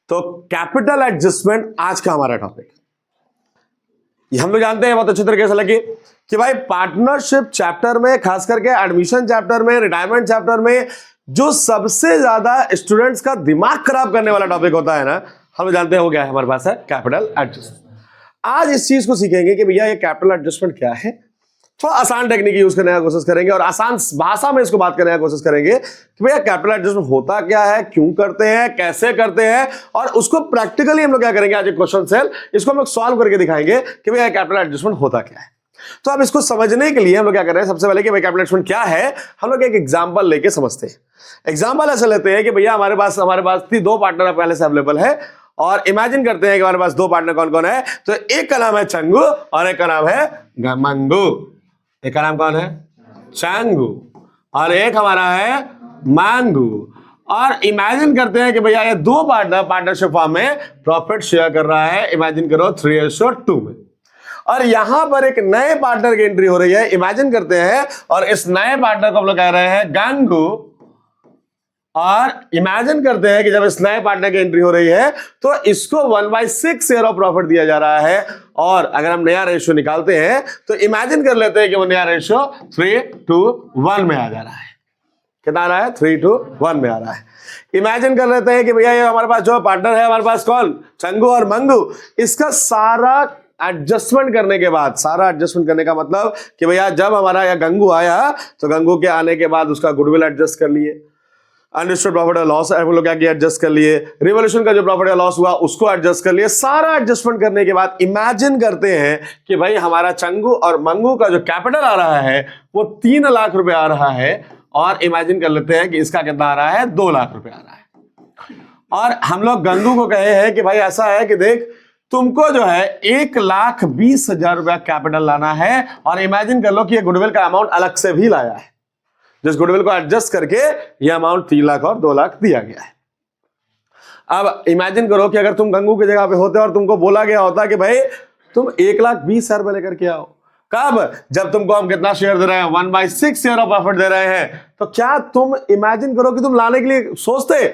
तो capital adjustment आज का हमारा टॉपिक, ये हम लोग जानते हैं बहुत अच्छे तरीके से लगे कि भाई पार्टनरशिप चैप्टर में, खास करके एडमिशन चैप्टर में, रिटायरमेंट चैप्टर में जो सबसे ज्यादा स्टूडेंट्स का दिमाग खराब करने वाला टॉपिक होता है ना, हम लोग जानते हैं वो क्या है, हमारे पास है कैपिटल एडजस्टमेंट। आज इस चीज को सीखेंगे कि भैया ये कैपिटल एडजस्टमेंट क्या है, थोड़ा आसान टेक्निक यूज करने का कोशिश करेंगे और आसान भाषा में इसको बात करने का कोशिश करेंगे कि भैया कैपिटल एडजस्टमेंट होता क्या है, क्यों करते हैं, कैसे करते हैं, और उसको प्रैक्टिकली हम लोग क्या करेंगे, आज एक क्वेश्चन सेल इसको हम लोग सॉल्व करके दिखाएंगे कि भैया कैपिटल एडजस्टमेंट होता क्या है। तो अब इसको समझने के लिए हम लोग क्या कर रहे हैं, सबसे पहले कि भाई कैपिटल एडजस्टमेंट क्या है, हम लोग एक एग्जांपल लेके समझते हैं। एग्जांपल ऐसे लेते हैं कि भैया हमारे पास थी दो पार्टनर पहले से अवेलेबल है, और इमेजिन करते हैं कि हमारे पास दो पार्टनर कौन कौन है। तो एक का नाम है चंगू और एक का नाम है मंगू। एक का नाम कौन है, चंगू, और एक हमारा है मांगू। और इमेजिन करते हैं कि भैया ये दो पार्टनर पार्टनरशिप फॉर्म में प्रॉफिट शेयर कर रहा है, इमेजिन करो 3:2 में। और यहां पर एक नए पार्टनर की एंट्री हो रही है, इमेजिन करते हैं, और इस नए पार्टनर को हम लोग कह रहे हैं गंगू। और इमेजिन करते हैं कि जब इस नए पार्टनर की एंट्री हो रही है तो इसको 1/6 शेयर ऑफ प्रॉफिट दिया जा रहा है। और अगर हम नया रेशियो निकालते हैं तो इमेजिन कर लेते हैं कि वो नया रेशियो 3:1 में आ जा रहा है। कितना आ रहा है, 3:1 में आ रहा है। इमेजिन कर लेते हैं कि भैया ये हमारे पास जो पार्टनर है, हमारे पास कौन, चंगू और मंगू, इसका सारा एडजस्टमेंट करने के बाद, सारा एडजस्टमेंट करने का मतलब कि भैया जब हमारा या गंगू आया तो गंगू के आने के बाद उसका गुडविल एडजस्ट कर लिए, अनडिस्ट्रिब्यूटेड प्रॉफिट या लॉस हम लोग क्या किया, एडजस्ट कर लिए, रिवॉल्यूशन का जो प्रॉफिट या लॉस हुआ उसको एडजस्ट कर लिए। सारा एडजस्टमेंट करने के बाद इमेजिन करते हैं कि भाई हमारा चंगू और मंगू का जो कैपिटल आ रहा है वो 3 लाख रुपए आ रहा है, और इमेजिन कर लेते हैं कि इसका कितना आ रहा है, 2 लाख रुपए आ रहा है। और हम लोग गंगू को कहे हैं कि भाई ऐसा है कि देख तुमको जो है 1,20,000 रुपया कैपिटल लाना है, और इमेजिन कर लो कि ये गुडविल का अमाउंट अलग से भी लाया है, जिस गुडविल को एडजस्ट करके ये अमाउंट 3 लाख और 2 लाख दिया गया है। अब इमेजिन करो कि अगर तुम गंगू की जगह पे होते और तुमको बोला गया होता कि भाई तुम 1,20,000 रुपए लेकर के आओ, कब, जब तुमको हम कितना शेयर दे रहे हैं, 1/6 शेयर ऑफ प्रॉफिट दे रहे हैं, तो क्या तुम इमेजिन करो कि तुम लाने के लिए सोचते?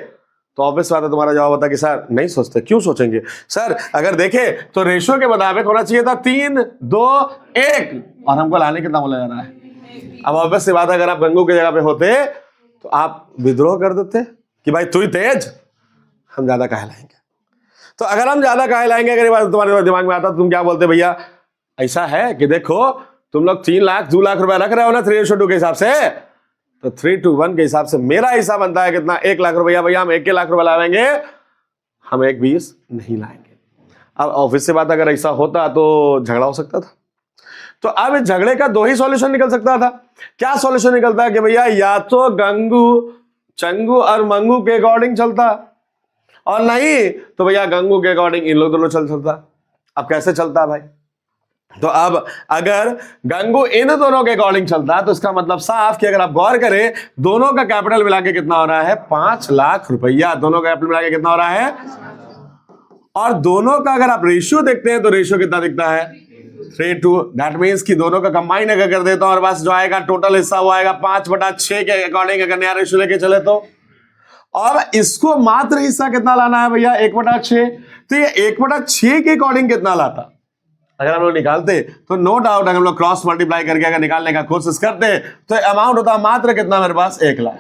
तो ऑब्वियस बात है तुम्हारा जवाब होता कि सर नहीं सोचते। क्यों सोचेंगे सर, अगर देखे तो रेशियो के मुताबिक होना चाहिए था 3:2:1, और हमको लाने कितना बोला जा रहा है। अब ऑब्वियस सी बात है, अगर आप गंगू की जगह पे होते तो आप विद्रोह कर देते कि भाई तू ही तेज, हम ज्यादा काहे लाएंगे। तो अगर हम ज्यादा काहे लाएंगे, अगर ये बात तुम्हारे दिमाग में आता तो तुम क्या बोलते, भैया ऐसा है कि देखो तुम लोग 3 लाख 2 लाख रुपया रख रहे हो ना 3:2 के हिसाब से, तो 3:1 के हिसाब से मेरा हिस्सा बनता है कितना, 1 लाख रुपया। भैया हम 1 लाख रुपया लाएंगे, हम 1,20 नहीं लाएंगे। अब ऑफिस से बात अगर ऐसा होता तो झगड़ा हो सकता था। तो अब इस झगड़े का 2 ही सॉल्यूशन निकल सकता था। क्या सॉल्यूशन निकलता है कि भैया या तो गंगू चंगू और मंगू के अकॉर्डिंग चलता, और नहीं तो भैया गंगू के अकॉर्डिंग इन लोग दोनों चल सकता। अब कैसे चलता भाई, तो अब अगर गंगू इन दोनों के अकॉर्डिंग चलता तो इसका मतलब साफ कि अगर आप गौर करें दोनों का कैपिटल मिला के कितना हो रहा है, 5 लाख रुपया। दोनों का कैपिटल मिला के कितना हो रहा है, और दोनों का अगर आप रेशियो देखते हैं तो रेशियो कितना दिखता है, 3:2। दैट मीन्स कि दोनों का कंबाइन अगर कर देता हूं और बस जो आएगा टोटल हिस्सा वो आएगा 5/6 के अकॉर्डिंग, अगर नया रेशियो लेके चले तो। और इसको मात्र हिस्सा कितना लाना है भैया, 1/6। तो ये 1/6 के अकॉर्डिंग कितना लाता, अगर हम लोग निकालते तो नो डाउट अगर हम लोग क्रॉस मल्टीप्लाई करके अगर निकालने का कोशिश करते तो अमाउंट होता मात्र कितना, मेरे पास 1 लाख।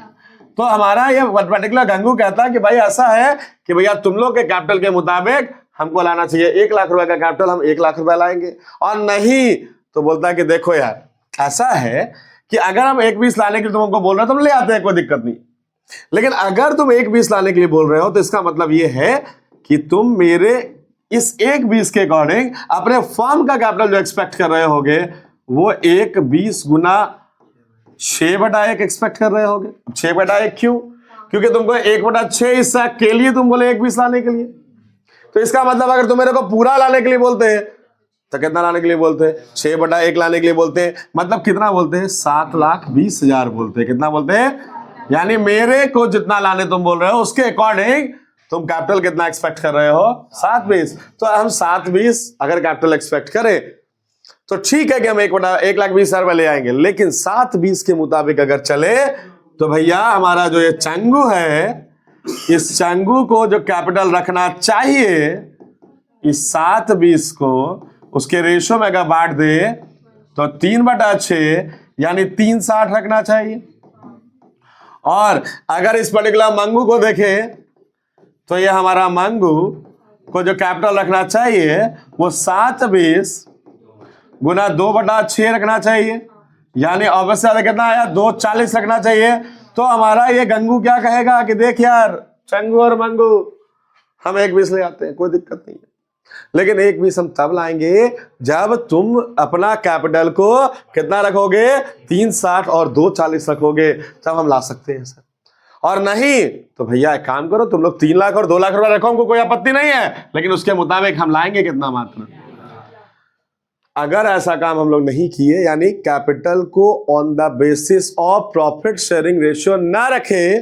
तो हमारा ये पर्टिकुलर गंगू कहता कि भाई ऐसा है कि भैया तुम लोग के कैपिटल के मुताबिक हमको लाना चाहिए 1 लाख रुपए का कैपिटल, हम 1 लाख रुपए लाएंगे। और नहीं तो बोलता है कि देखो यार ऐसा है कि अगर हम 1,20 लाने के लिए तुमको बोल रहे हो तो हम ले आते हैं, कोई दिक्कत नहीं, लेकिन अगर तुम 1,20 लाने के लिए बोल रहे हो तो इसका मतलब ये है कि तुम मेरे इस 1,20 के अकॉर्डिंग अपने फर्म का कैपिटल जो एक्सपेक्ट कर रहे होगे वो 1,20 गुना 6/1 एक्सपेक्ट कर रहे होगे। 6/1 क्यों, क्योंकि तुमको 1/6 हिस्सा के लिए तुम बोले 1,20 लाने के लिए। तो इसका मतलब अगर तुम मेरे को पूरा लाने के लिए बोलते हैं तो कितना लाने के लिए बोलते हैं, 6/1 लाने के लिए बोलते हैं, मतलब कितना बोलते हैं, 7,20,000 बोलते हैं। कितना बोलते हैं, यानी मेरे को जितना लाने तुम बोल रहे हो उसके अकॉर्डिंग तुम कैपिटल कितना एक्सपेक्ट कर रहे हो, 7,20। तो हम 7,20 अगर कैपिटल एक्सपेक्ट करें तो ठीक है कि हम 1,20,000 रुपए ले आएंगे, लेकिन 7,20 के मुताबिक अगर चले तो भैया हमारा जो ये चंगू है इस चंगू को जो कैपिटल रखना चाहिए इस 7/20 को उसके रेशो में अगर बांट दे तो 3/6 यानी 3/60 रखना चाहिए। और अगर इस पर्टिकुलर मंगू को देखें तो ये हमारा मंगू को जो कैपिटल रखना चाहिए वो 7/20 गुना 2/6 रखना चाहिए, यानी ऑब्वियसली कितना आया 2/40 रखना चाहिए। तो हमारा ये गंगू क्या कहेगा कि देख यार चंगू और मंगू हम 1/20 ले आते हैं, कोई दिक्कत नहीं है, लेकिन 1/20 हम तब लाएंगे जब तुम अपना कैपिटल को कितना रखोगे 3/60 और 2/40 रखोगे, तब हम ला सकते हैं सर। और नहीं तो भैया एक काम करो, तुम लोग 3 लाख और 2 लाख रुपए रखो, हमको कोई आपत्ति नहीं है, लेकिन उसके मुताबिक हम लाएंगे कितना मात्र। अगर ऐसा काम हम लोग नहीं किए, यानी कैपिटल को on the basis of profit sharing ratio ना रखे,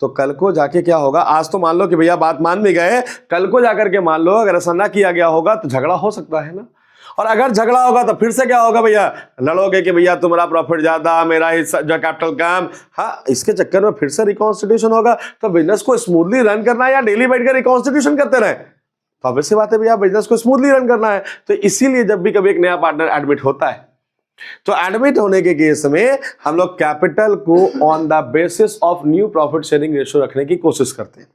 तो कल को जाके क्या होगा, आज तो मान लो कि भैया बात मान भी गए, कल को जाकर के मान लो अगर ऐसा ना किया गया होगा तो झगड़ा हो सकता है ना। और अगर झगड़ा होगा तो फिर से क्या होगा भैया, लड़ोगे कि भैया तुम्हारा प्रॉफिट ज्यादा मेरा हिस्सा जो कैपिटल कम। हाँ, इसके चक्कर में फिर से रिकॉन्स्टिट्यूशन होगा। तो बिजनेस को स्मूथली रन करना है या डेली बैठ कर रिकॉन्स्टिट्यूशन करते रहे, तो ऑब्वियस सी बात है भैया बिजनेस को स्मूथली रन करना है। तो इसीलिए जब भी कभी एक नया पार्टनर एडमिट होता है तो एडमिट होने के केस में हम लोग कैपिटल को on the basis of new profit sharing ratio रखने की कोशिश करते हैं,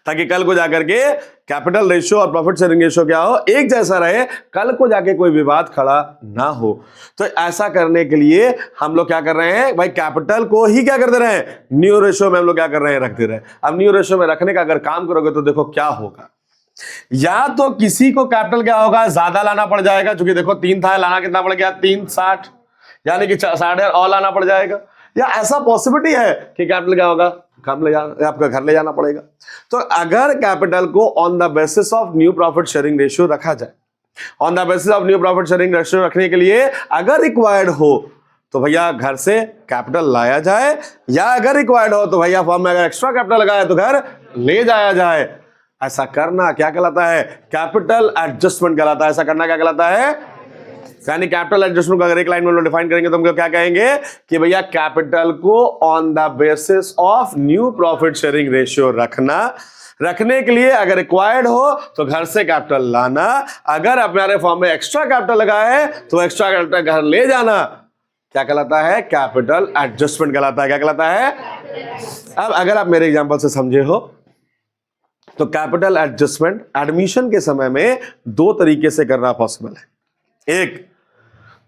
ताकि कल को जाकर के कैपिटल रेशियो और प्रॉफिट शेयरिंग रेशियो क्या हो, एक जैसा रहे, कल को जाके कोई विवाद खड़ा ना हो। तो ऐसा करने के लिए हम लोग क्या कर रहे हैं भाई, कैपिटल को ही क्या करते रहे, न्यू रेशियो में हम लोग क्या कर रहे हैं, रखते रहे। अब न्यू रेशियो में रखने का अगर काम करोगे तो देखो क्या होगा, या तो किसी को कैपिटल क्या होगा ज्यादा लाना पड़ जाएगा, क्योंकि देखो 3 था, लाना कितना पड़ गया 3/60, यानी कि 60 और लाना पड़ जाएगा। या ऐसा पॉसिबिलिटी है कि कैपिटल क्या होगा कम ले जाना, आपका घर ले जाना पड़ेगा। तो अगर कैपिटल को on the basis of new profit sharing ratio रखा जाए, on the basis of new profit sharing ratio रखने के लिए अगर रिक्वायर्ड हो तो भैया घर से कैपिटल लाया जाए, या अगर रिक्वायर्ड हो तो भैया फॉर्म में अगर एक्स्ट्रा कैपिटल लगाया तो घर ले जाया जाए। ऐसा करना क्या कहलाता है, कैपिटल एडजस्टमेंट कहलाता है। ऐसा करना क्या कहलाता है, यानी कैपिटल एडजस्टमेंट को अगर एक लाइन में डिफाइन करेंगे तो हम क्या कहेंगे कि भैया कैपिटल को on the basis of new profit sharing ratio रखने के लिए अगर रिक्वायर्ड हो तो घर से कैपिटल लाना, अगर हमारे फॉर्म में एक्स्ट्रा कैपिटल लगा है तो एक्स्ट्रा कैपिटल घर ले जाना, क्या कहलाता है, कैपिटल एडजस्टमेंट कहलाता है। क्या कहलाता है। अब अगर आप मेरे एग्जांपल से समझे हो तो कैपिटल एडजस्टमेंट एडमिशन के समय में 2 तरीके से करना पॉसिबल है। एक,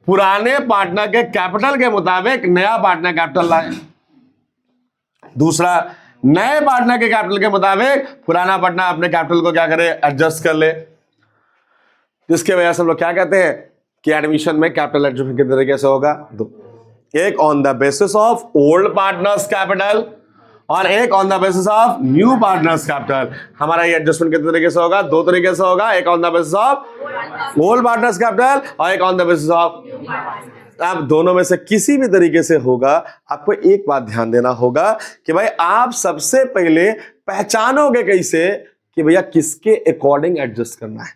पुराने पार्टनर के कैपिटल के मुताबिक नया पार्टनर कैपिटल लाए। दूसरा, नए पार्टनर के कैपिटल के मुताबिक पुराना पार्टनर अपने कैपिटल को क्या करे, एडजस्ट कर ले। जिसके वजह से हम लोग क्या कहते हैं कि एडमिशन में कैपिटल एडजस्टमेंट किस तरीके से होगा, 2। एक on the basis of old partners capital और एक on the basis of new partners capital. हमारा ये एडजस्टमेंट कितने तरीके से होगा, 2 तरीके से होगा। एक on the basis of old partners capital और एक ऑन द बेसिस ऑफ। आप दोनों में से किसी भी तरीके से होगा, आपको एक बात ध्यान देना होगा कि भाई आप सबसे पहले पहचानोगे कैसे कि भैया किसके अकॉर्डिंग एडजस्ट करना है।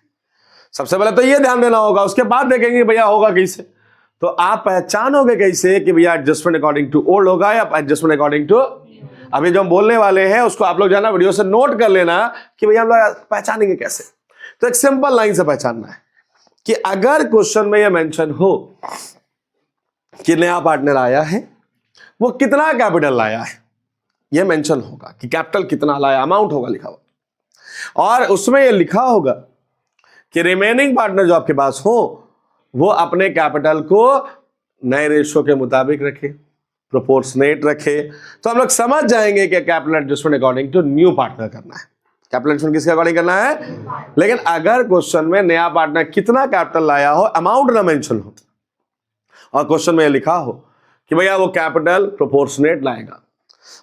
सबसे पहले तो ये ध्यान देना होगा, उसके बाद देखेंगे भैया होगा कैसे। तो आप पहचानोगे कैसे कि भैया एडजस्टमेंट अकॉर्डिंग टू ओल्ड होगा या एडजस्टमेंट अकॉर्डिंग टू। अभी जो हम बोलने वाले हैं उसको आप लोग जाना वीडियो से नोट कर लेना कि भैया हम लोग पहचानेंगे कैसे। तो एक सिंपल लाइन से पहचानना है कि अगर क्वेश्चन में यह मेंशन हो कि नया पार्टनर आया है, वो कितना कैपिटल लाया है, यह मेंशन होगा कि कैपिटल कितना लाया, अमाउंट होगा लिखा हुआ, और उसमें यह लिखा होगा कि रिमेनिंग पार्टनर जो आपके पास हो वो अपने कैपिटल को नए रेशियो के मुताबिक रखे, प्रोपोर्शनेट रखे। तो हम लोग समझ जाएंगे कि capital adjustment according to new partner करना है। कैपिटल एडजस्टमेंट किसके अकॉर्डिंग करना है। लेकिन अगर क्वेश्चन में नया पार्टनर कितना कैपिटल लाया हो, अमाउंट ना मेंशन हो, और क्वेश्चन में लिखा हो कि भैया वो कैपिटल प्रोपोर्शनेट लाएगा,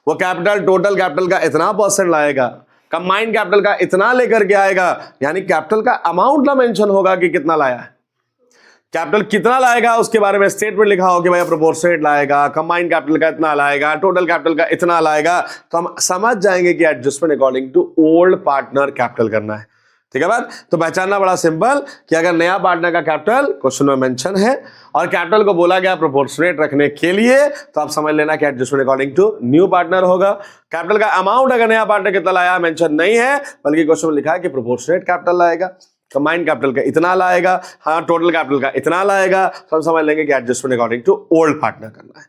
वो कैपिटल टोटल कैपिटल का इतना % लाएगा, कंबाइंड कैपिटल का इतना लेकर के आएगा, यानी कैपिटल का अमाउंट ना मेंशन होगा कि कितना लाया है, कैपिटल कितना लाएगा उसके बारे में स्टेटमेंट लिखा हो कि भैया प्रोपोर्शनेट लाएगा, कंबाइंड कैपिटल का इतना लाएगा, टोटल कैपिटल का इतना लाएगा, तो हम समझ जाएंगे कि adjustment according to old partner capital करना है। ठीक है बात। तो पहचानना बड़ा सिंपल कि अगर नया पार्टनर का कैपिटल क्वेश्चन में मेंशन है और कैपिटल को बोला गया प्रोपोर्शनेट रखने के लिए, तो आप समझ लेना कि adjustment according to new partner होगा। कैपिटल का अमाउंट अगर नया पार्टनर कितना लाया मेंशन नहीं है, बल्कि क्वेश्चन में लिखा है कि प्रोपोर्शनेट कैपिटल लाएगा, कंबाइंड कैपिटल का इतना लाएगा, हाँ टोटल कैपिटल का इतना लाएगा, तो हम समझ लेंगे कि adjustment according to old partner करना है।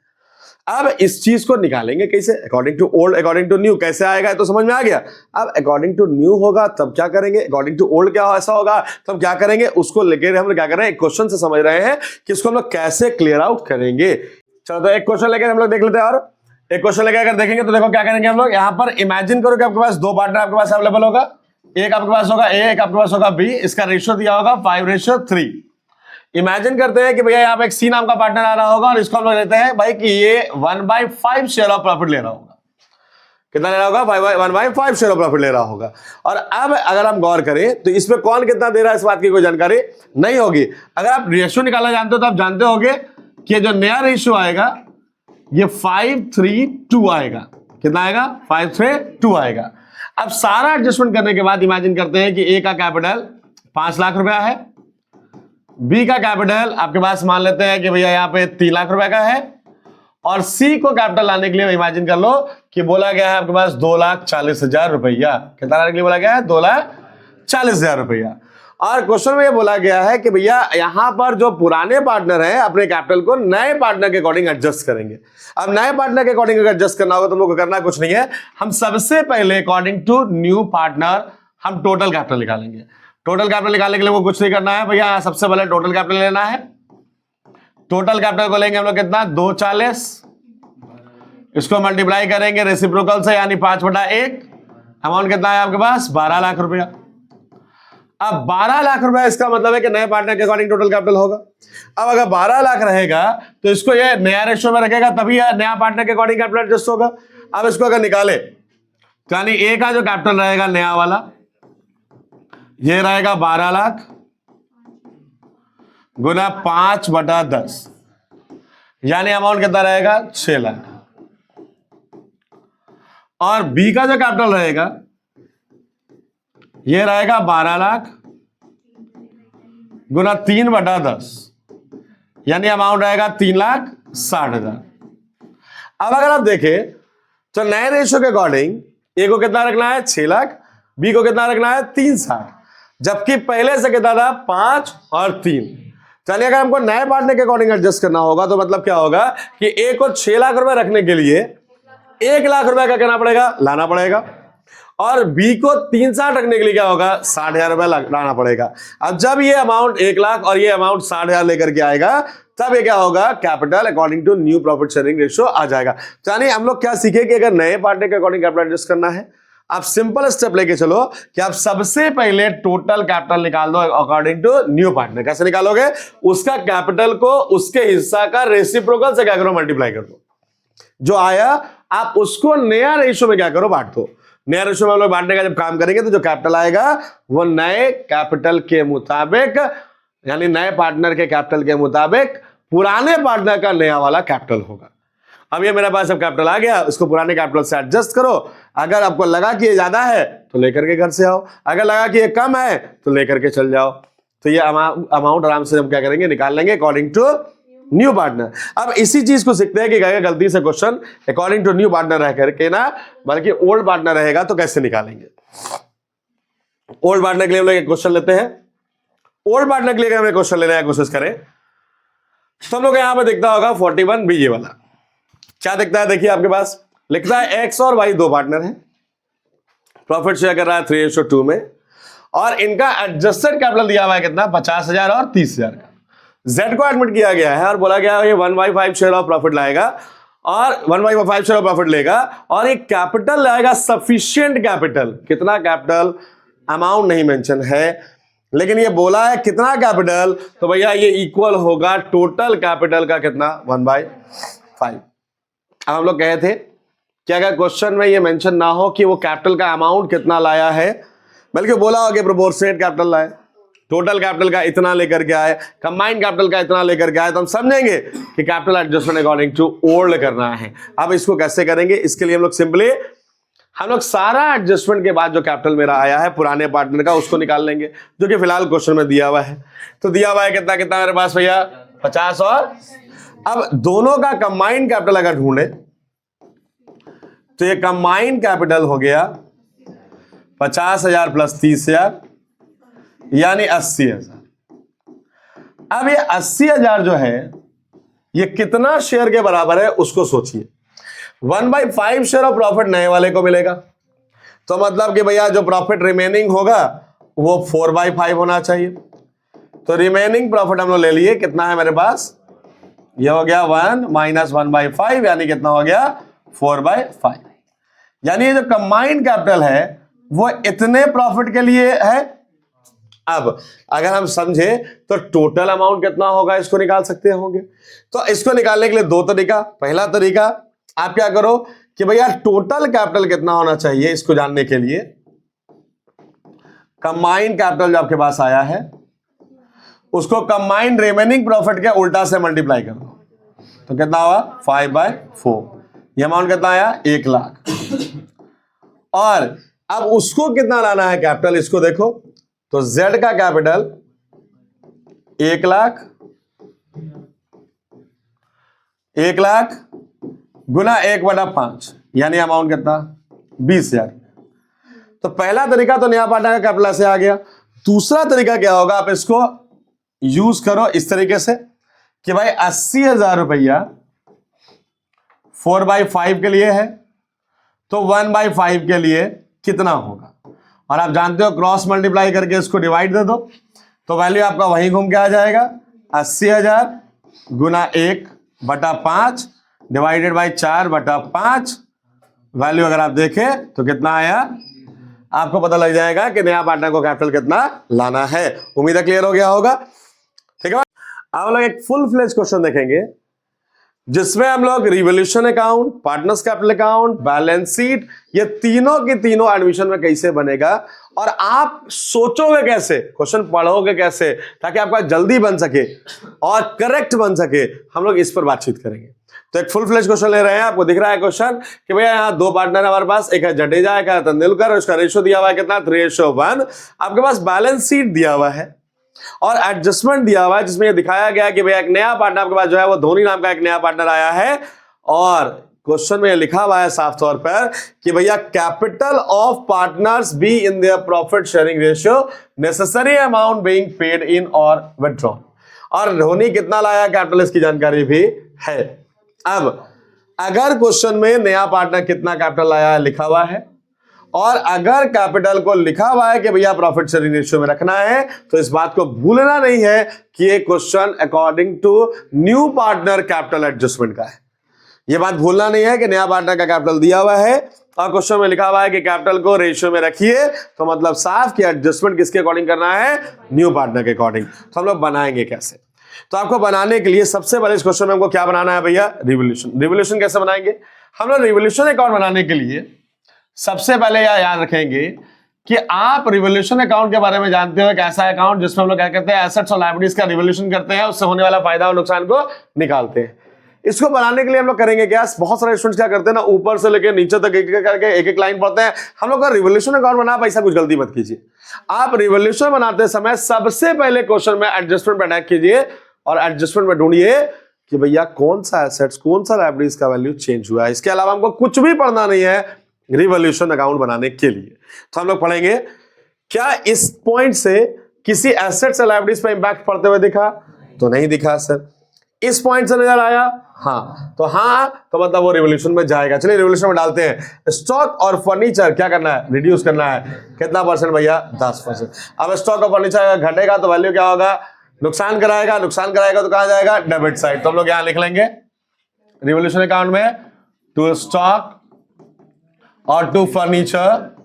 अब इस चीज को निकालेंगे कैसे, according to old according to new कैसे आएगा, तो समझ में आ गया। अब अकॉर्डिंग टू न्यू होगा तब क्या करेंगे, अकॉर्डिंग टू ओल्ड क्या ऐसा होगा तब क्या करेंगे, उसको लेकर हम लोग क्या कर रहे हैं, एक क्वेश्चन से समझ रहे हैं कि इसको हम लोग कैसे क्लियर आउट करेंगे। चलो तो एक क्वेश्चन लेकर हम लोग देख लेते हैं, और एक क्वेश्चन लेकर अगर देखेंगे तो देखो क्या करेंगे हम लोग। यहाँ पर इमेजिन करो कि आपके पास दो पार्टनर आपके पास अवेलेबल होगा, एक आपके पास होगा ए, एक आपके पास होगा बी, इसका रेशियो दिया होगा 5:3। इमेजिन करते हैं कि भैया यहाँ पे एक सी नाम का पार्टनर आ रहा होगा और इसको हम लोग लेते हैं भाई कि ये 1/5 शेयर ऑफ प्रॉफिट ले रहा होगा। कितना ले रहा होगा, 1/5 शेयर ऑफ प्रॉफिट ले रहा होगा। और अब अगर हम गौर करें तो इसमें कौन कितना दे रहा है इस बात की कोई जानकारी नहीं होगी। अगर आप रेशियो निकालना जानते हो तो आप जानते होगे कि जो नया रेशियो आएगा ये 5:3:2 आएगा। कितना आएगा, 5:3:2 आएगा। अब सारा एडजस्टमेंट करने के बाद इमेजिन करते हैं कि ए का कैपिटल 5 लाख रुपया है, बी का कैपिटल आपके पास मान लेते हैं कि भैया यहाँ पे 3 लाख रुपए का है, और सी को कैपिटल लाने के लिए इमेजिन कर लो कि बोला गया है आपके पास 2,40,000 रुपया। कितना लाने के लिए बोला गया है, 2,40,000 रुपया। और क्वेश्चन में ये बोला गया है कि भैया यहां पर जो पुराने पार्टनर हैं अपने कैपिटल को नए पार्टनर के अकॉर्डिंग एडजस्ट करेंगे। अब नए पार्टनर के अकॉर्डिंग अगर एडजस्ट करना होगा तो हम लोग को करना कुछ नहीं है, हम सबसे पहले अकॉर्डिंग टू न्यू पार्टनर हम टोटल कैपिटल निकालेंगे। टोटल कैपिटल निकालने के लिए वो कुछ नहीं करना है भैया, सबसे पहले टोटल कैपिटल लेना है। टोटल कैपिटल को लेंगे हम लोग कितना, 240, इसको मल्टीप्लाई करेंगे रेसिप्रोकल से यानी 5/1, अमाउंट कितना है आपके पास 12 लाख रुपया। अब 12 लाख रुपया इसका मतलब है कि नए पार्टनर के अकॉर्डिंग टोटल कैपिटल होगा। अब अगर 12 लाख रहेगा तो इसको ये नया रेशियो में रखेगा तभी नया पार्टनर के अकॉर्डिंग कैपिटल एडजस्ट होगा। अब इसको अगर निकाले तो यानी ए का जो कैपिटल रहेगा नया वाला ये रहेगा 12 लाख गुना 5/10, यानी अमाउंट कितना रहेगा 6 लाख। और बी का जो कैपिटल रहेगा ये रहेगा 12 लाख गुना 3/10, यानी अमाउंट रहेगा 3,60,000। अब अगर आप देखें तो नए रेशियो के अकॉर्डिंग ए को कितना रखना है 6 लाख, बी को कितना रखना है 360, जबकि पहले से कितना था 5 और 3। चलिए अगर हमको नए पार्टनर के अकॉर्डिंग एडजस्ट करना होगा तो मतलब क्या होगा कि ए को 6 लाख रुपए रखने के लिए 1 लाख रुपए का कहना पड़ेगा, लाना पड़ेगा, और बी को 360 रखने के लिए क्या होगा 60,000 रुपए लाना पड़ेगा। अब जब ये अमाउंट 1 लाख और ये अमाउंट 60,000 लेकर के आएगा तब ये क्या होगा, capital according to new profit sharing ratio आ जाएगा। यानी हम लोग क्या सीखे कि अगर नए पार्टनर के अकॉर्डिंग कैपिटल एडजस्ट करना है, आप सिंपल स्टेप लेके चलो कि आप सबसे पहले टोटल कैपिटल निकाल दो अकॉर्डिंग टू न्यू पार्टनर। कैसे निकालोगे, उसका कैपिटल को उसके हिस्सा का रेसिप्रोकल से क्या करो, मल्टीप्लाई कर दो, जो आया आप उसको नया रेशियो में क्या करो, बांट दो। नया रेशियो में हम लोग बांटने का जब काम करेंगे तो जो कैपिटल आएगा वो नए कैपिटल के मुताबिक, यानी नए पार्टनर के कैपिटल के मुताबिक पुराने पार्टनर का नया वाला कैपिटल होगा। अब ये मेरे पास अब कैपिटल आ गया, इसको पुराने कैपिटल से एडजस्ट करो। अगर आपको लगा कि ये ज्यादा है तो लेकर के घर से आओ, अगर लगा कि ये कम है तो लेकर के चल जाओ। तो ये अमाउंट आराम से हम क्या करेंगे, निकाल लेंगे अकॉर्डिंग टू न्यू पार्टनर। अब इसी चीज को सीखते हैं कि क्या गलती से question according to new partner रह करके ना, बल्कि ओल्ड पार्टनर रहेगा तो कैसे निकालेंगे। ओल्ड पार्टनर के लिए हम लोग एक क्वेश्चन लेते हैं। ओल्ड पार्टनर के लिए हमें क्वेश्चन लेने की कोशिश करें तो हम लोग यहां पर दिखता होगा 41B ये वाला क्या दिखता है, देखिए आपके पास लिखता है एक्स और वाई दो पार्टनर हैं, प्रॉफिट शेयर कर रहा है 3:2 में, और इनका एडजस्टेड कैपिटल दिया हुआ है कितना 50,000 और 30,000 का। जेड को एडमिट किया गया है और बोला गया है ये 1/5 शेयर ऑफ प्रॉफिट लाएगा, और 1/5 शेयर ऑफ प्रॉफिट लेगा, और एक कैपिटल लाएगा सफिशिएंट कैपिटल। कितना कैपिटल अमाउंट नहीं मेंशन है, लेकिन ये बोला है कितना कैपिटल, तो भैया ये इक्वल होगा टोटल कैपिटल का कितना 1/5। अब हम लोग कहे थे कि अगर क्वेश्चन में ये मेंशन ना हो कि वो कैपिटल का अमाउंट कितना लाया है, बल्कि बोला हो कि प्रोपोर्शनेट कैपिटल लाए, टोटल कैपिटल का इतना लेकर के आए, कंबाइंड कैपिटल का इतना लेकर के आए, तो हम समझेंगे कि capital adjustment according to old करना है। अब इसको कैसे करेंगे, इसके लिए हम लोग सिंपली हम लोग सारा एडजस्टमेंट के बाद जो कैपिटल मेरा आया है पुराने पार्टनर का उसको निकाल लेंगे, जो कि फिलहाल क्वेश्चन में दिया हुआ है। तो दिया हुआ है कितना कितना मेरे पास भैया 50, और अब दोनों का कंबाइंड कैपिटल अगर ढूंढे तो ये कंबाइंड कैपिटल हो गया 50,000 प्लस 30,000 यानी 80,000। अब ये 80,000 जो है ये कितना शेयर के बराबर है उसको सोचिए। 1/5 शेयर ऑफ प्रॉफिट नए वाले को मिलेगा, तो मतलब कि भैया जो प्रॉफिट रिमेनिंग होगा वो 4/5 होना चाहिए। तो रिमेनिंग प्रॉफिट हम लोग ले लिए, कितना है मेरे पास, ये हो गया 1 माइनस 1/5 यानी कितना हो गया 4/5। यानी ये जो कंबाइंड कैपिटल है वो इतने प्रॉफिट के लिए है। अब अगर हम समझे तो टोटल अमाउंट कितना होगा इसको निकाल सकते होंगे। तो इसको निकालने के लिए दो तरीका। पहला तरीका आप क्या करो कि भैया टोटल कैपिटल कितना होना चाहिए इसको जानने के लिए कंबाइंड कैपिटल जो आपके पास आया है उसको कंबाइंड रिमेनिंग प्रॉफिट के उल्टा से मल्टीप्लाई कर दो, तो कितना हुआ 5/4। ये अमाउंट कितना आया 1 लाख। और अब उसको कितना लाना है कैपिटल, इसको देखो तो Z का कैपिटल 1 लाख, 1 लाख गुना 1/5 यानी अमाउंट कितना 20,000। तो पहला तरीका तो नया पार्टनर का कैपिटल से आ गया। दूसरा तरीका क्या होगा, आप इसको यूज करो इस तरीके से कि भाई 80,000 रुपया 4/5 के लिए है, तो 1/5 के लिए कितना होगा। और आप जानते हो क्रॉस मल्टीप्लाई करके इसको डिवाइड दे दो तो वैल्यू आपका वहीं घूम के आ जाएगा। 80,000 गुना 1/5 डिवाइडेड बाई 4/5 वैल्यू अगर आप देखें तो कितना आया, आपको पता लग जाएगा कि नया पार्टनर को कैपिटल कितना लाना है। उम्मीद है क्लियर हो गया होगा। ठीक है, अब हम लोग एक फुल फ्लेज क्वेश्चन देखेंगे जिसमें हम लोग revolution account, partners capital account, balance sheet, ये तीनों की तीनों एडमिशन में कैसे बनेगा और आप सोचोगे कैसे, क्वेश्चन पढ़ोगे कैसे ताकि आपका जल्दी बन सके और करेक्ट बन सके, हम लोग इस पर बातचीत करेंगे। तो एक फुल फ्लेज क्वेश्चन ले रहे हैं, आपको दिख रहा है क्वेश्चन कि भैया यहाँ दो पार्टनर हमारे पास, एक है जडेजा एक है तेंदुलकर, उसका रेशियो दिया हुआ है कितना 3:1। आपके पास बैलेंस शीट दिया हुआ है और एडजस्टमेंट दिया हुआ है जिसमें ये दिखाया गया कि भैया एक नया पार्टनर आपके पास जो है वो धोनी नाम का एक नया पार्टनर आया है और क्वेश्चन में लिखा हुआ है साफ तौर पर कि भैया capital of partners be in their profit sharing ratio necessary amount being paid in और विथड्रॉन। और धोनी कितना लाया कैपिटल इसकी जानकारी भी है। अब अगर क्वेश्चन में नया पार्टनर कितना कैपिटल लाया है लिखा हुआ है और अगर कैपिटल को लिखा हुआ है कि भैया प्रॉफिट शेयरिंग रेशियो में रखना है तो इस बात को भूलना नहीं है कि ये question according to new partner capital adjustment का है। ये बात भूलना नहीं है कि नया पार्टनर का कैपिटल दिया हुआ है और क्वेश्चन में लिखा हुआ है कि कैपिटल को रेशियो में रखिए, तो मतलब साफ कि एडजस्टमेंट किसके अकॉर्डिंग करना है, न्यू पार्टनर के अकॉर्डिंग। तो हम लोग बनाएंगे कैसे, तो आपको बनाने के लिए सबसे पहले इस क्वेश्चन में हमको क्या बनाना है भैया, रिवोल्यूशन। रिवोल्यूशन कैसे बनाएंगे, हम लोग रिवोल्यूशन अकाउंट बनाने के लिए सबसे पहले यह याद रखेंगे कि आप रिवोल्यूशन अकाउंट के बारे में जानते हो, एक ऐसा अकाउंट जिसमें हम लोग क्या करते हैं, एसेट्स और लायबिलिटीज का रिवोल्यूशन करते हैं, उससे होने वाला फायदा और नुकसान को निकालते हैं। इसको बनाने के लिए हम लोग करेंगे क्या, बहुत सारे स्टूडेंट्स क्या करते हैं ना, ऊपर से लेकर नीचे तक एक एक करके एक एक लाइन पढ़ते हैं। हम लोग का रिवोल्यूशन अकाउंट बना, पैसा कुछ गलती मत कीजिए। आप रिवोल्यूशन बनाते समय सबसे पहले क्वेश्चन में एडजस्टमेंट अटैक कीजिए और एडजस्टमेंट में ढूंढिए कि भैया कौन सा एसेट्स कौन सा लायबिलिटीज का वैल्यू चेंज हुआ है। इसके अलावा हमको कुछ भी पढ़ना नहीं है रिवोल्यूशन अकाउंट बनाने के लिए। तो हम लोग पढ़ेंगे क्या इस पॉइंट से किसी एसेट्स और लायबिलिटीज पर इंपैक्ट पड़ते हुए दिखा, तो नहीं दिखा सर। इस पॉइंट से नजर आया, हाँ, तो मतलब वो रिवोल्यूशन में जाएगा। चलिए रिवोल्यूशन में डालते हैं। स्टॉक और फर्नीचर क्या करना है, रिड्यूस करना है। कितना परसेंट भैया, 10%। अब स्टॉक और फर्नीचर घटेगा तो वैल्यू क्या होगा, नुकसान कराएगा, नुकसान कराएगा तो कहां जाएगा, डेबिट साइड। तो हम लोग यहां लिख लेंगे रिवोल्यूशन अकाउंट में टू स्टॉक और टू फर्नीचर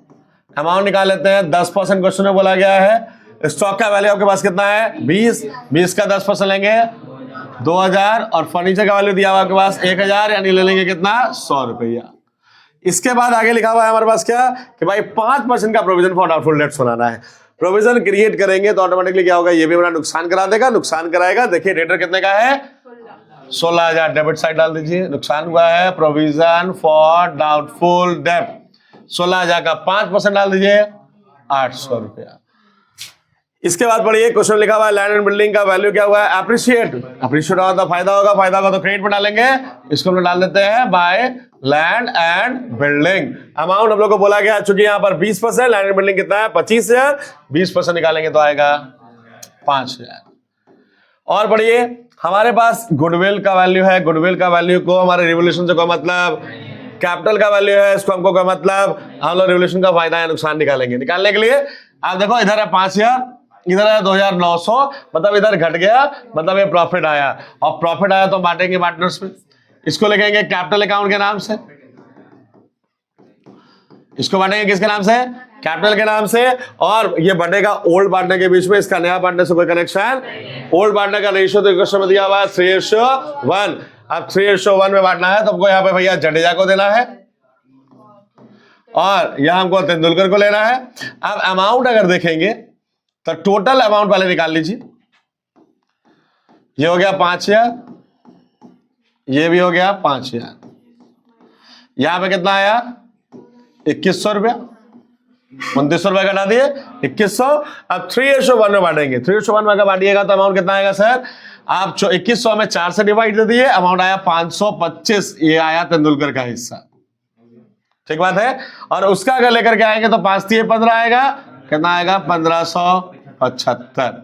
अमाउंट निकाल लेते हैं। 10% क्वेश्चन में बोला गया है। स्टॉक का वैल्यू आपके पास कितना है, 20 का 10% लेंगे 2000 और फर्नीचर का वैल्यू दिया हुआ आपके पास 1000 यानी ले लेंगे कितना, 100 रुपया। इसके बाद आगे लिखा हुआ है हमारे पास क्या कि भाई 5% का प्रोविजन फॉर डाउटफुल डेट्स बनाना है। प्रोविजन क्रिएट करेंगे तो ऑटोमेटिकली क्या होगा, ये भी हमारा नुकसान करा देगा, नुकसान कराएगा। देखिए डेटर कितने का है, 16,000। डेबिट साइड डाल दीजिए, नुकसान हुआ है प्रोविजन फॉर डाउटफुल डेट 16,000 का 5% डाल दीजिए, 800 रुपया। इसके बाद पढ़िए, क्वेश्चन लिखा हुआ है लैंड एंड बिल्डिंग का वैल्यू क्या हुआ है, एप्रिशिएट। एप्रिशिएट होगा तो फायदा होगा, फायदा होगा तो क्रेडिट में डालेंगे, इसको हम लोग डाल देते हैं by land and building. Amount हम लोग को बोला गया, चूंकि यहाँ पर 20%, लैंड एंड बिल्डिंग कितना है 25,000, 20% निकालेंगे तो आएगा 5,000। और पढ़िए, हमारे पास गुडविल का वैल्यू है, गुडविल का वैल्यू को हमारे रिवोल्यूशन से कोई मतलब, कैपिटल का वैल्यू है, इसको हमको कोई मतलब, हम लोग रिवोल्यूशन का फायदा या नुकसान निकालेंगे। निकालने के लिए आप देखो, इधर है 5,000, इधर है 2,900, मतलब इधर घट गया, मतलब ये प्रॉफिट आया, और प्रॉफिट आया तो बांटेंगे पार्टनर्स में। इसको लिखेंगे कैपिटल अकाउंट के नाम से, इसको बांटेंगे किसके नाम से, कैपिटल के नाम से। और ये बढ़ेगा ओल्ड पार्टनर के बीच में, इसका नया पार्टनर से कोई कनेक्शन। ओल्ड पार्टनर का रेशियो तो क्वेश्चन में दिया हुआ है 3:1। अब 3:1 में बांटना है तो हमको यहाँ पे भैया जडेजा को देना है, और यहां हमको तेंदुलकर को लेना है। अब अमाउंट अगर देखेंगे तो टोटल अमाउंट पहले निकाल लीजिए, ये हो गया 5,000, ये भी हो गया 5,000, यहां पे कितना आया 2,100 रुपया, 2,900 रुपया घटा दिए 2,100। अब 3:1 में बांटेंगे, 3:1 में अगर बांटिएगा तो अमाउंट कितना आएगा सर, आप 2,100 में 4 से डिवाइड दे दिए, अमाउंट आया 525, ये आया तेंदुलकर का हिस्सा, ठीक बात है। और उसका अगर लेकर के आएंगे तो 5 3 15 आएगा, कितना आएगा 1,575।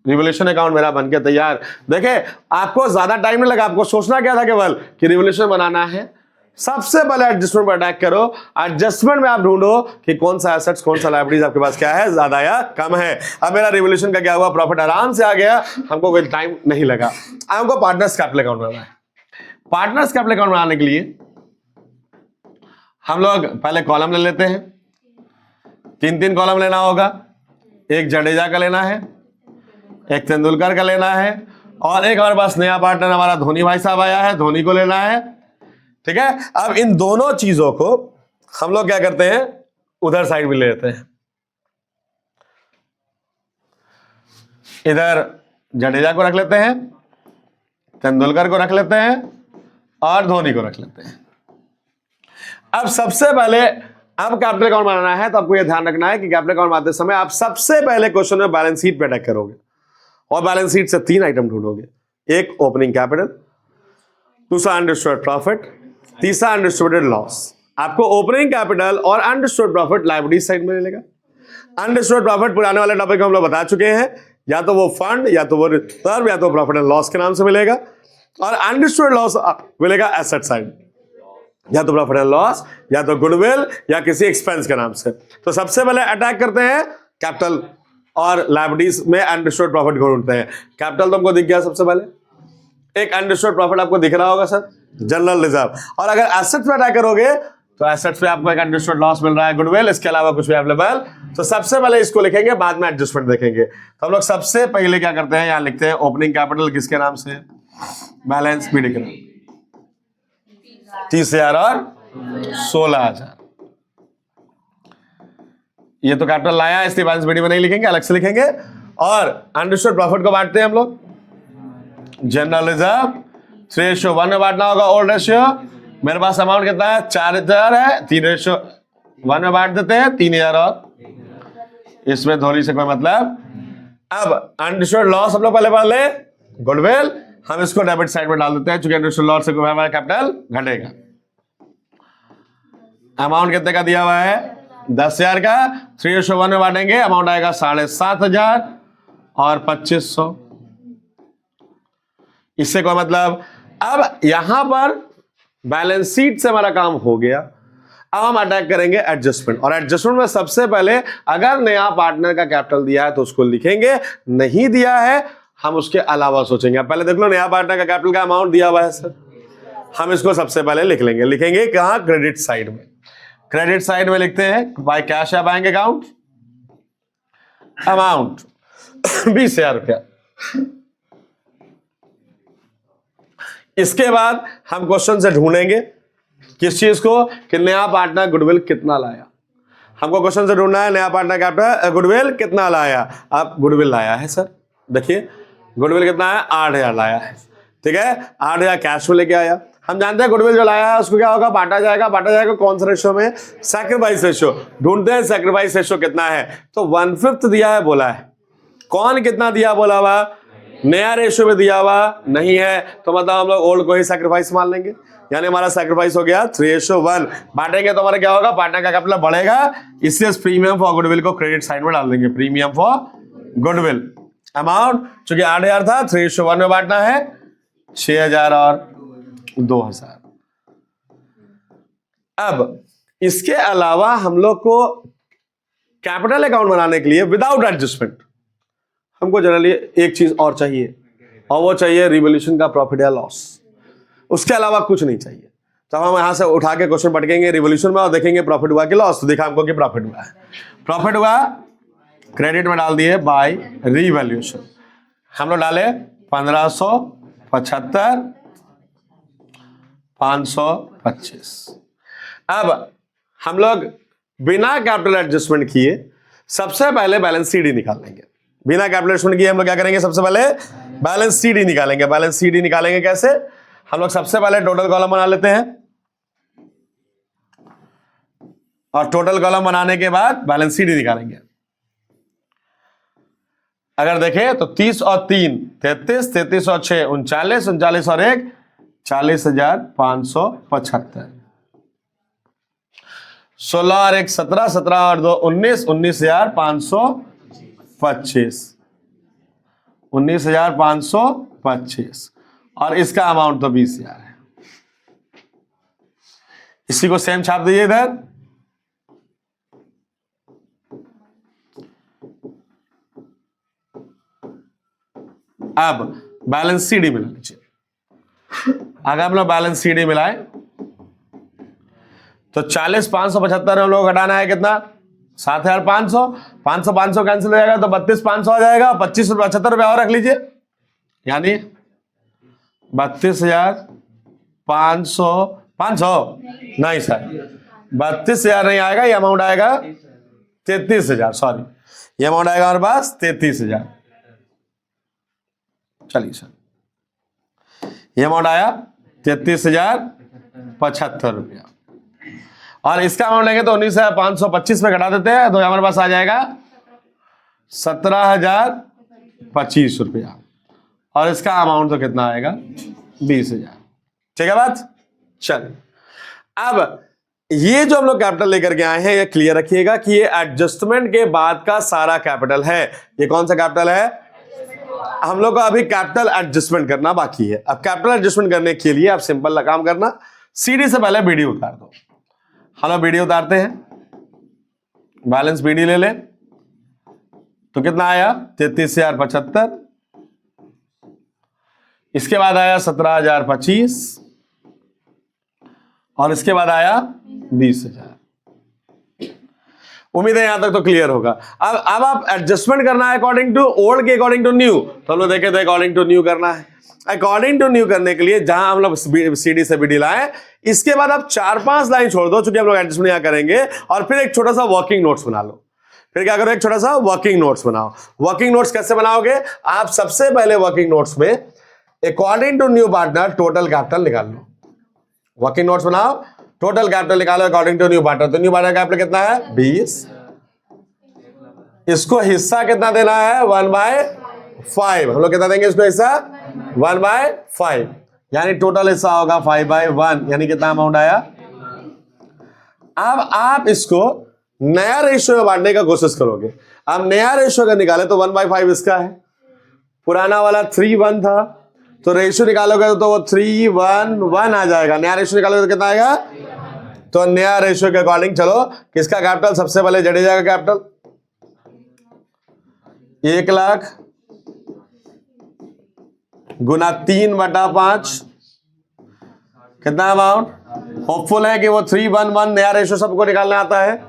रिवोल्यूशन अकाउंट मेरा बनके तैयार। देखे, आपको ज्यादा टाइम नहीं लगा, आपको सोचना क्या था केवल कि रिवोल्यूशन बनाना है। सबसे पहले एडजस्टमेंट पर अटैक करो, एडजस्टमेंट में आप ढूंढो कि कौन सा एसेट्स कौन सा लायबिलिटीज आपके पास क्या है, ज्यादा या कम है। अब मेरा रिवोल्यूशन का क्या हुआ, प्रॉफिट आराम से आ गया, हमको कोई टाइम नहीं लगा। हमको पार्टनर्स कैपिटल अकाउंट बनाना है। पार्टनर्स कैपिटल अकाउंट बनाने के लिए हम लोग पहले कॉलम ले लेते हैं, 3 कॉलम लेना होगा। एक जडेजा का लेना है, एक तेंदुलकर का लेना है, और एक हमारे पास नया पार्टनर हमारा धोनी भाई साहब आया है, धोनी को लेना है, ठीक है। अब इन दोनों चीजों को हम लोग क्या करते हैं, उधर साइड में ले लेते हैं। इधर जडेजा को रख लेते हैं, तेंदुलकर को रख लेते हैं, और धोनी को रख लेते हैं। अब सबसे पहले अब कैपिटल अकाउंट बनाना है, तो आपको यह ध्यान रखना है कि कैपिटल अकाउंट बनाते समय आप सबसे पहले क्वेश्चन में बैलेंस शीट पे अटैक करोगे, और बैलेंस शीट से 3 आइटम ढूंढोगे। एक ओपनिंग कैपिटल, दूसरा अनडिस्ट्रॉयड प्रॉफिट, तीसरा अनडिस्ट्रीब्यूटेड लॉस। आपको ओपनिंग कैपिटल और अनडिस्ट्रॉयड प्रॉफिट लायबिलिटी साइड में मिलेगा। अनडिस्ट्रॉयड प्रॉफिट पुराने वाले टॉपिक में हम लोग बता चुके हैं, या तो वो फंड, या तो वो रिजर्व, या तो प्रॉफिट एंड लॉस के नाम से मिलेगा। और अनडिस्ट्रॉयड लॉस मिलेगा एसेट साइड, या तो प्रॉफिट एंड लॉस, या तो गुडविल, या किसी एक्सपेंस के नाम से। तो सबसे पहले अटैक करते हैं कैपिटल और लायबिलिटीज में अनडिस्ट्रॉयड प्रॉफिट को ढूंढते हैं। कैपिटल तो हमको दिख गया सबसे पहले, एक अनडिस्ट्रॉयड प्रॉफिट आपको दिख रहा होगा सर, जनरल रिजर्व। और अगर एसेट्स पे अटैक करोगे तो एसेट्स पे आपको एक अनडिस्ट्रॉयड लॉस मिल रहा है, गुडविल, इसके अलावा कुछ भी अवेलेबल। तो सबसे पहले इसको लिखेंगे, बाद में एडजस्टमेंट देखेंगे। तो हम लोग सबसे पहले क्या करते हैं, यहां लिखते हैं ओपनिंग कैपिटल किसके नाम से, बैलेंस बीडी के नाम, 30,000 और 16,000। ये तो कैपिटल लाया, इसलिए बैलेंस बीडी में नहीं लिखेंगे, अलग से लिखेंगे। और अनडिस्ट्रॉयड प्रॉफिट को बांटते हैं हम लोग, जनरल रिजर्व 3:1 में बांटना होगा, ओल्ड रेशियो। मेरे पास अमाउंट कितना है, 4,000 है, 3:1 में बांट देते हैं, 3,000 और इसमें धोनी से कोई मतलब। अब अनडिस्ट्रॉयड लॉस हम लोग पहले पढ़ ले, गुडविल, हम इसको डेबिट साइड में डाल देते हैं, चूंकि अनडिस्ट्रॉयड लॉस से हमारा कैपिटल घटेगा। अमाउंट कितने का दिया हुआ है, 10,000 का, 3:1 में बांटेंगे, अमाउंट आएगा 7,500 और 2,500। इससे कोई मतलब। अब यहां पर बैलेंस शीट से हमारा काम हो गया। अब हम अटैक करेंगे एडजस्टमेंट, और एडजस्टमेंट में सबसे पहले अगर नया पार्टनर का कैपिटल दिया है तो उसको लिखेंगे, नहीं दिया है हम उसके अलावा सोचेंगे। अब पहले देख लो, नया पार्टनर का कैपिटल का अमाउंट दिया हुआ है सर, हम इसको सबसे पहले लिख लेंगे। लिखेंगे कहां, क्रेडिट साइड में। क्रेडिट साइड में लिखते हैं बाय कैश या बैंक अकाउंट, अमाउंट 20,000 रुपया। इसके बाद हम क्वेश्चन से ढूंढेंगे किस चीज को, कि नया पार्टनर गुडविल कितना लाया। हमको क्वेश्चन से ढूंढना है नया पार्टनर कैपिटल गुडविल कितना लाया। अब गुडविल लाया है सर, देखिए गुडविल कितना है, 8,000 लाया है, ठीक है। 8,000 कैश में लेके आया। हम जानते हैं गुडविल जो लाया है उसको क्या होगा, बांटा जाएगा कौन सा रेशो में, सैक्रिफाइस रेशो। ढूंढते हैं सैक्रिफाइस रेशो कितना है, तो 1/5 दिया है बोला है। कौन कितना दिया बोला हुआ, नया रेशो में दिया हुआ नहीं है, तो मतलब हम लोग ओल्ड को ही सैक्रिफाइस मान लेंगे, यानी हमारा सैक्रिफाइस हो गया 3:1। बांटेंगे तो हमारा क्या होगा, पार्टनर का कैपिटल बढ़ेगा, इसलिए प्रीमियम फॉर गुडविल को क्रेडिट साइड में डाल देंगे, प्रीमियम फॉर गुडविल। अमाउंट चूंकि 8,000 था, 3:1 में बांटना है, 6,000 और 2,000। अब इसके अलावा हम लोग को कैपिटल अकाउंट बनाने के लिए विदाउट एडजस्टमेंट हमको जनरली एक चीज और चाहिए, और वो चाहिए रिवोल्यूशन का प्रॉफिट या लॉस। उसके अलावा कुछ नहीं चाहिए। तो हम यहां से उठा के क्वेश्चन पढ़ेंगे रिवोल्यूशन में और देखेंगे प्रॉफिट हुआ कि लॉस, तो देखा हमको कि प्रॉफिट हुआ है। प्रॉफिट हुआ, क्रेडिट में डाल दिए बाय रिवोल्यूशन। हम लोग डाले 1575 525। अब हम लोग बिना कैपिटल एडजस्टमेंट किए सबसे पहले बैलेंस सीडी निकाल लेंगे। बिना कैपिटल एडजस्टमेंट किए हम लोग क्या करेंगे, सबसे पहले बैलेंस सीडी निकालेंगे। बैलेंस सीडी निकालेंगे कैसे, हम लोग सबसे पहले टोटल कॉलम बना लेते हैं, और टोटल कॉलम बनाने के बाद बैलेंस सीडी निकालेंगे। अगर देखें तो 30 और 3 33, 33 और 6 39, 39 और 1 40,575, 16 और 1 17, 17 और 2 19, 19,525, 19,525, और इसका अमाउंट तो 20,000 है। इसी को सेम छाप दीजिए इधर। अब बैलेंस सीडी मिला लीजिए। अगर हम लोग बैलेंस सीडी मिलाए तो 40,575 हम लोग घटाना है कितना, 7,500। 500 500 कैंसिल हो जाएगा तो 32,500 आ जाएगा। 25,75 रुपया और रख लीजिए, यानी 32,500 500 नहीं सर, 32,000 नहीं आएगा, ये अमाउंट आएगा 33,000। सॉरी, ये अमाउंट आएगा हमारे पास 33,000। चलिए सर, ये अमाउंट आया 33,075 रुपया, और इसका अमाउंट लेंगे तो 19,525 में घटा देते हैं, तो हमारे पास आ जाएगा 17,025 रुपया, और इसका अमाउंट तो कितना आएगा 20,000। ठीक है बात। चलिए, अब ये जो हम लोग कैपिटल लेकर के आए हैं, ये क्लियर रखिएगा कि ये एडजस्टमेंट के बाद का सारा कैपिटल है। ये कौन सा कैपिटल है, हम लोग को अभी कैपिटल एडजस्टमेंट करना बाकी है। अब कैपिटल एडजस्टमेंट करने के लिए आप सिंपल काम करना, सीडी से पहले बीडी उतार दो। हम लोग बीडी उतारते हैं, बैलेंस बीडी ले ले तो कितना आया 33,075, इसके बाद आया 17,025, और इसके बाद आया 20,000। उम्मीद है यहां तक तो क्लियर होगा। अब आप एडजस्टमेंट करना है अकॉर्डिंग टू ओल्ड के अकॉर्डिंग टू न्यू, तो हम लोग देखे थे अकॉर्डिंग टू न्यू करना है। अकॉर्डिंग टू न्यू करने के लिए जहां हम लोग सीडी से बीडी लाए, इसके बाद आप 4-5 लाइन छोड़ दो, चूंकि हम लोग एडजस्टमेंट यहां करेंगे, और फिर एक छोटा सा वर्किंग नोट्स बना लो। फिर क्या करो, एक छोटा सा वर्किंग नोट्स बनाओ। वर्किंग नोट्स कैसे बनाओगे, आप सबसे पहले वर्किंग नोट्स में according to new partner total capital निकाल लो। वर्किंग नोट्स बनाओ, टोटल कैपिटल निकालो अकॉर्डिंग टू न्यू पार्टनर। तो न्यू पार्टनर कैपिटल कितना है 20, इसको हिस्सा कितना देना है 1/5। हम लोग कितना देंगे इसको हिस्सा 1/5, यानी टोटल हिस्सा होगा 5/1, यानी कितना अमाउंट आया। अब आप इसको नया रेशियो में बांटने का कोशिश करोगे। अब नया रेशियो अगर निकाले तो 1/5 इसका है, पुराना वाला 3:1 था, तो रेशियो निकालोगे तो वो 3:1 आ जाएगा। नया रेशियो निकालोगे तो कितना आएगा, तो नया रेशियो के अकॉर्डिंग चलो, किसका कैपिटल, सबसे पहले जडेजा का कैपिटल 1 लाख गुना 3/5, कितना अमाउंट। होपफुल है कि वो 3:1 नया रेशियो सबको निकालना आता है।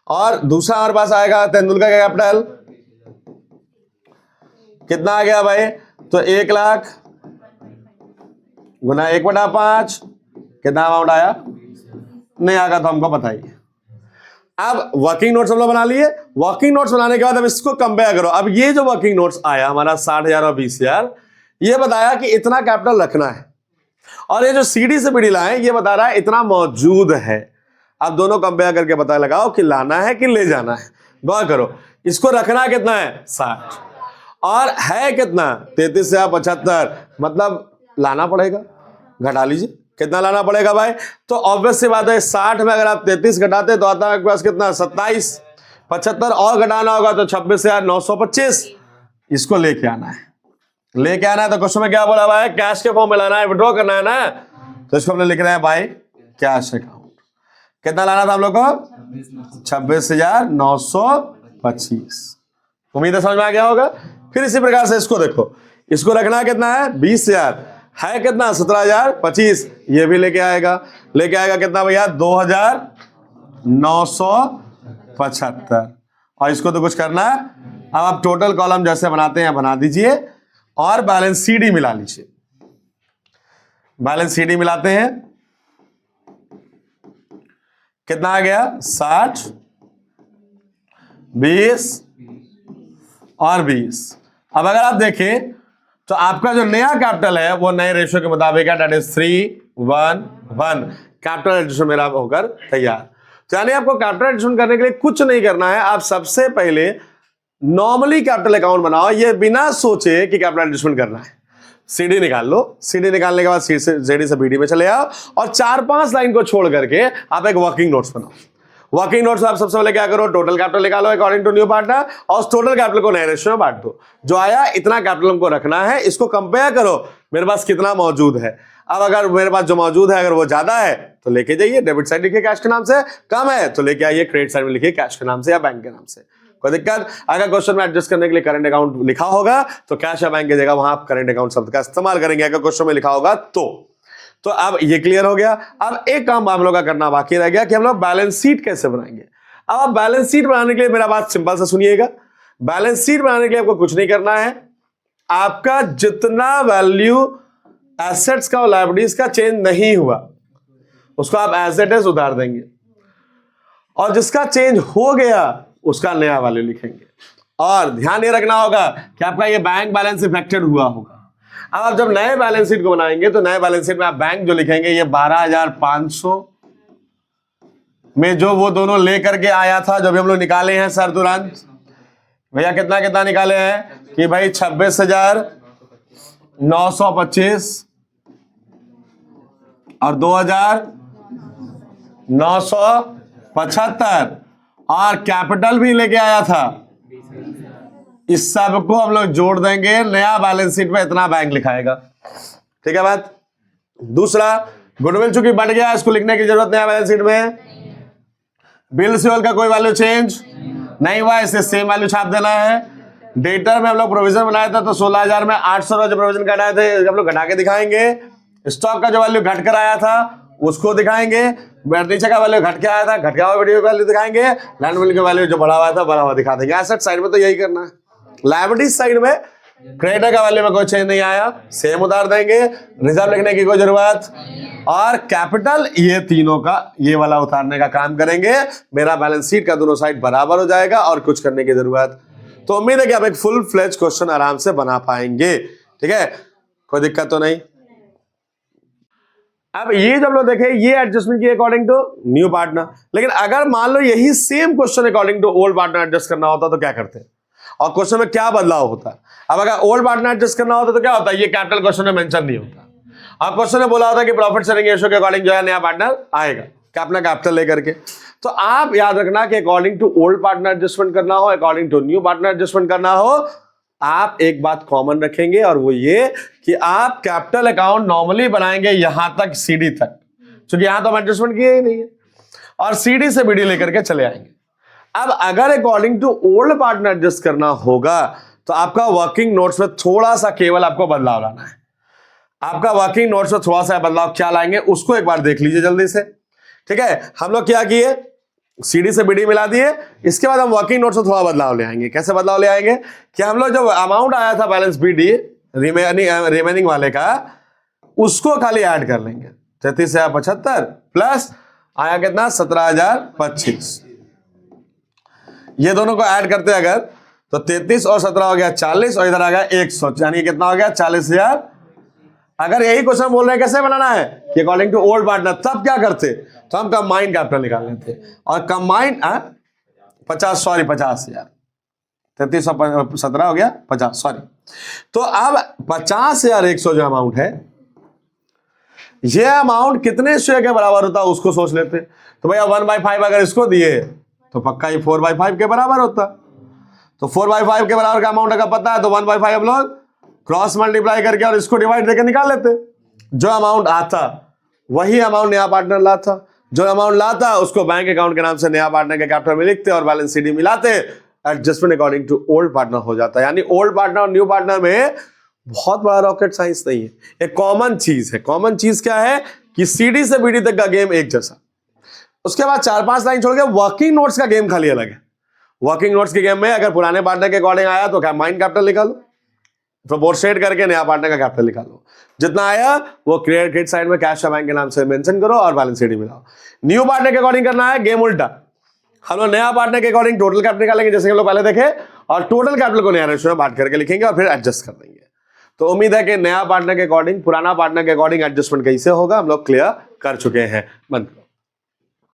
और दूसरा हमारे पास आएगा तेंदुलकर का कैपिटल, कितना आ गया भाई, तो 1 लाख गुना 1/5, कितना अमाउंट आया, नहीं आएगा तो हमको बताइए। अब वर्किंग नोट्स हम लोग बना लिए। वर्किंग नोट्स बनाने के बाद अब इसको कंपेयर करो। अब ये जो वर्किंग नोट्स आया हमारा 60,000 और 20,000, ये बताया कि इतना कैपिटल रखना है। और ये जो सीडी से बीडी लाए ये बता रहा है इतना मौजूद है। अब दोनों कंपेयर करके पता लगाओ कि लाना है कि ले जाना है। गौर करो, इसको रखना कितना है 60 और है कितना 33 से 75, मतलब लाना पड़ेगा। घटा लीजिए कितना लाना पड़ेगा भाई, तो ऑब्वियस सी बात है 60 में अगर आप 33 घटाते तो आता है आपके पास कितना 27, 75 और घटाना होगा तो 26,925। इसको लेके आना है, लेके आना है। तो क्वेश्चन में क्या बोला भाई, कैश के फॉर्म में लाना है, विड्रॉ करना है ना, तो इसको हमने लिख रहे हैं भाई कैश अकाउंट। कितना लाना था हम लोग को 26,925। उम्मीद है समझ में आ गया होगा। फिर इसी प्रकार से इसको देखो, इसको रखना कितना है 20,000, है कितना 17,025, ये भी लेके आएगा कितना भैया 2,975। और इसको तो कुछ करना है। अब आप टोटल कॉलम जैसे बनाते हैं बना दीजिए और बैलेंस सीडी मिला लीजिए। बैलेंस सीडी मिलाते हैं, कितना आ गया 60, 20 और 20। अब अगर आप देखें तो आपका जो नया कैपिटल है वो नए रेशियो के मुताबिक है, दैट इज 3:1:1। कैपिटल एडिशन मेरा होकर तैयार। तो यानी आपको कैपिटल एडिशन करने के लिए कुछ नहीं करना है, आप सबसे पहले नॉर्मली कैपिटल अकाउंट बनाओ, ये बिना सोचे कि कैपिटल एडिशन करना है। सीडी निकाल लो, सीडी निकालने के बाद सीडी से बीडी में चले आओ और 4-5 लाइन को छोड़ करके आप एक वर्किंग नोट्स बनाओ। वर्किंग नोट्स आप सबसे पहले क्या करो, टोटल कैपिटल निकालो अकॉर्डिंग टू न्यू पार्टनर और उस टोटल कैपिटल को नए रेशियो में बांट दो। जो आया इतना कैपिटल हमको रखना है, इसको कंपेयर करो मेरे पास कितना मौजूद है। अब अगर मेरे पास जो मौजूद है अगर वो ज्यादा है तो लेके जाइए, डेबिट साइड लिखिए कैश के नाम से, कम है तो लेके आइए क्रेडिट साइड में लिखिए कैश के नाम से या बैंक के नाम से, कोई दिक्कत। अगर क्वेश्चन में एडजस्ट करने के लिए करंट अकाउंट लिखा होगा तो कैश या बैंक की जगह वहां आप करंट अकाउंट शब्द का इस्तेमाल करेंगे, अगर क्वेश्चन में लिखा होगा तो अब ये क्लियर हो गया। अब एक काम हम लोग का करना बाकी रह गया कि हम लोग बैलेंस शीट कैसे बनाएंगे। अब आप बैलेंस शीट बनाने के लिए मेरा बात सिंपल से सुनिएगा। बैलेंस शीट बनाने के लिए आपको कुछ नहीं करना है, आपका जितना वैल्यू एसेट्स का और लायबिलिटीज का चेंज नहीं हुआ उसको आप एज इट इज उतार देंगे और जिसका चेंज हो गया उसका नया वैल्यू लिखेंगे। और ध्यान ये रखना होगा कि आपका ये बैंक बैलेंस इफेक्टेड हुआ होगा। अब आप जब नए बैलेंस शीट को बनाएंगे तो नए बैलेंस शीट में आप बैंक जो लिखेंगे ये 12,500 में जो वो दोनों लेकर के आया था, जब हम लोग निकाले हैं सर तुरंत भैया कितना निकाले हैं कि भाई 26,925 और 2,975 और कैपिटल भी लेके आया था। इस सब को हम लोग जोड़ देंगे, नया बैलेंस शीट में इतना बैंक लिखाएगा। ठीक है बात। दूसरा, गुडविल चूंकि बढ़ गया इसको लिखने की जरूरत नहीं है बैलेंस शीट में। बिल सेवल का कोई वैल्यू चेंज नहीं हुआ, इसे सेम वैल्यू छाप देना है। डेटर में हम लोग प्रोविजन बनाया था तो 16,000 में 800 जो प्रोविजन घटाए थे हम लोग घटा के दिखाएंगे। स्टॉक का जो वैल्यू घट कर आया था उसको दिखाएंगे। नीचे का वैल्यू घट के आया था, घट गया हुआ वीडियो वैल्यू दिखाएंगे। लैंड वैल्यू का वैल्यू जो बढ़ा हुआ था बढ़ा हुआ दिखा देंगे। एसेट साइड में तो यही करना है। लायबिलिटी साइड में क्रेडिटर का वैल्यू में कोई चेंज नहीं आया, सेम उतार देंगे, रिजर्व लिखने की कोई जरूरत। और कैपिटल ये तीनों का ये वाला उतारने का काम करेंगे। मेरा बैलेंस शीट का दोनों साइड बराबर हो जाएगा और कुछ करने की जरूरत। तो उम्मीद है कि आप एक फुल फ्लेज क्वेश्चन आराम से बना पाएंगे। ठीक है, कोई दिक्कत तो नहीं। अब ये जब लोग देखें ये एडजस्टमेंट की अकॉर्डिंग टू न्यू पार्टनर, लेकिन अगर मान लो यही same question according to old partner adjust करना होता तो क्या करते हैं और क्वेश्चन में क्या बदलाव होता है। अब अगर ओल्ड पार्टनर एडजस्ट करना होता तो क्या होता है, ये कैपिटल क्वेश्चन में मेंशन नहीं होता। अब क्वेश्चन में बोला होता कि प्रॉफिट शेयरिंग रेशियो के अकॉर्डिंग जो है नया पार्टनर आएगा अपना कैपिटल लेकर के। तो आप याद रखना कि according to old partner adjustment करना हो, according to new partner adjustment करना हो, आप एक बात कॉमन रखेंगे और वो ये कि आप कैपिटल अकाउंट नॉर्मली बनाएंगे यहां तक सीडी तक, क्योंकि यहां तो हम एडजस्टमेंट किए ही नहीं है, और सीडी से बीडी लेकर के चले आएंगे। अब अगर according to old partner adjust करना होगा तो आपका वर्किंग नोट्स में थोड़ा सा केवल आपको बदलाव लाना है। आपका वर्किंग नोट्स में थोड़ा सा बदलाव क्या लाएंगे उसको एक बार देख लीजिए जल्दी से। ठीक है, हम लोग क्या किए, सीडी से बीडी मिला दिए, इसके बाद हम वर्किंग नोट्स में थोड़ा बदलाव ले आएंगे। कैसे बदलाव ले आएंगे कि हम लोग जब अमाउंट आया था बैलेंस बीडी रिमेनिंग वाले का उसको खाली ऐड कर लेंगे। 33,075 प्लस आया कितना 17,025, ये दोनों को ऐड करते अगर तो 33 और 17 हो गया 40 और इधर आ गया 100, यानी कितना हो गया 40,000 अगर यही क्वेश्चन बोल रहे हैं कैसे बनाना है कि अकॉर्डिंग टू ओल्ड पार्टनर, तब क्या करते, तो हम कंबाइंड कैपिटल निकाल लेते और कंबाइंड 50 यार 3317 हो गया 50 सॉरी। तो अब 50,100 जो अमाउंट है, ये अमाउंट कितने शेयर के बराबर होता है उसको सोच लेते। तो भैया 1/5 अगर इसको दिए तो पक्का ही 4/5 के बराबर होता। तो 4/5 के बराबर का अमाउंट अगर पता है तो 1/5 हम लोग क्रॉस मल्टीप्लाई करके और इसको डिवाइड करके निकाल लेते। जो अमाउंट आता वही अमाउंट नया पार्टनर लाता, जो अमाउंट लाता उसको बैंक अकाउंट के नाम से नया पार्टनर के कैपिटल में लिखते और बैलेंस शीट मिलाते, adjustment according to old partner हो जाता है। यानी ओल्ड पार्टनर और न्यू पार्टनर में बहुत बड़ा रॉकेट साइंस नहीं है, एक कॉमन चीज है। कॉमन चीज क्या है कि सीडी से बीडी तक का गेम एक जैसा। उसके बाद 4-5 लाइन छोड़ के वर्किंग नोट्स का गेम खाली अलग है। वर्किंग नोट्स के गेम में अगर पुराने पार्टनर के अकॉर्डिंग आया तो क्या माइंड कैपिटल निकालो, प्रोपोर्शनेट करके नया पार्टनर का कैपिटल निकालो, जितना आया वो क्रेडिट साइड में कैश बैंक के नाम से मेंशन करो और बैलेंस शीट मिलाओ। न्यू पार्टनर के अकॉर्डिंग करना है गेम उल्टा, हम लोग नया पार्टनर के अकॉर्डिंग टोटल कैपिटल निकालेंगे जैसे हम लोग पहले देखे, और टोटल कैपिटल को नया रेशियो में बांट करके लिखेंगे और फिर एडजस्ट कर देंगे। तो उम्मीद है कि नया पार्टनर के अकॉर्डिंग पुराना पार्टनर के अकॉर्डिंग एडजस्टमेंट कैसे होगा हम लोग क्लियर कर चुके हैं। बंद।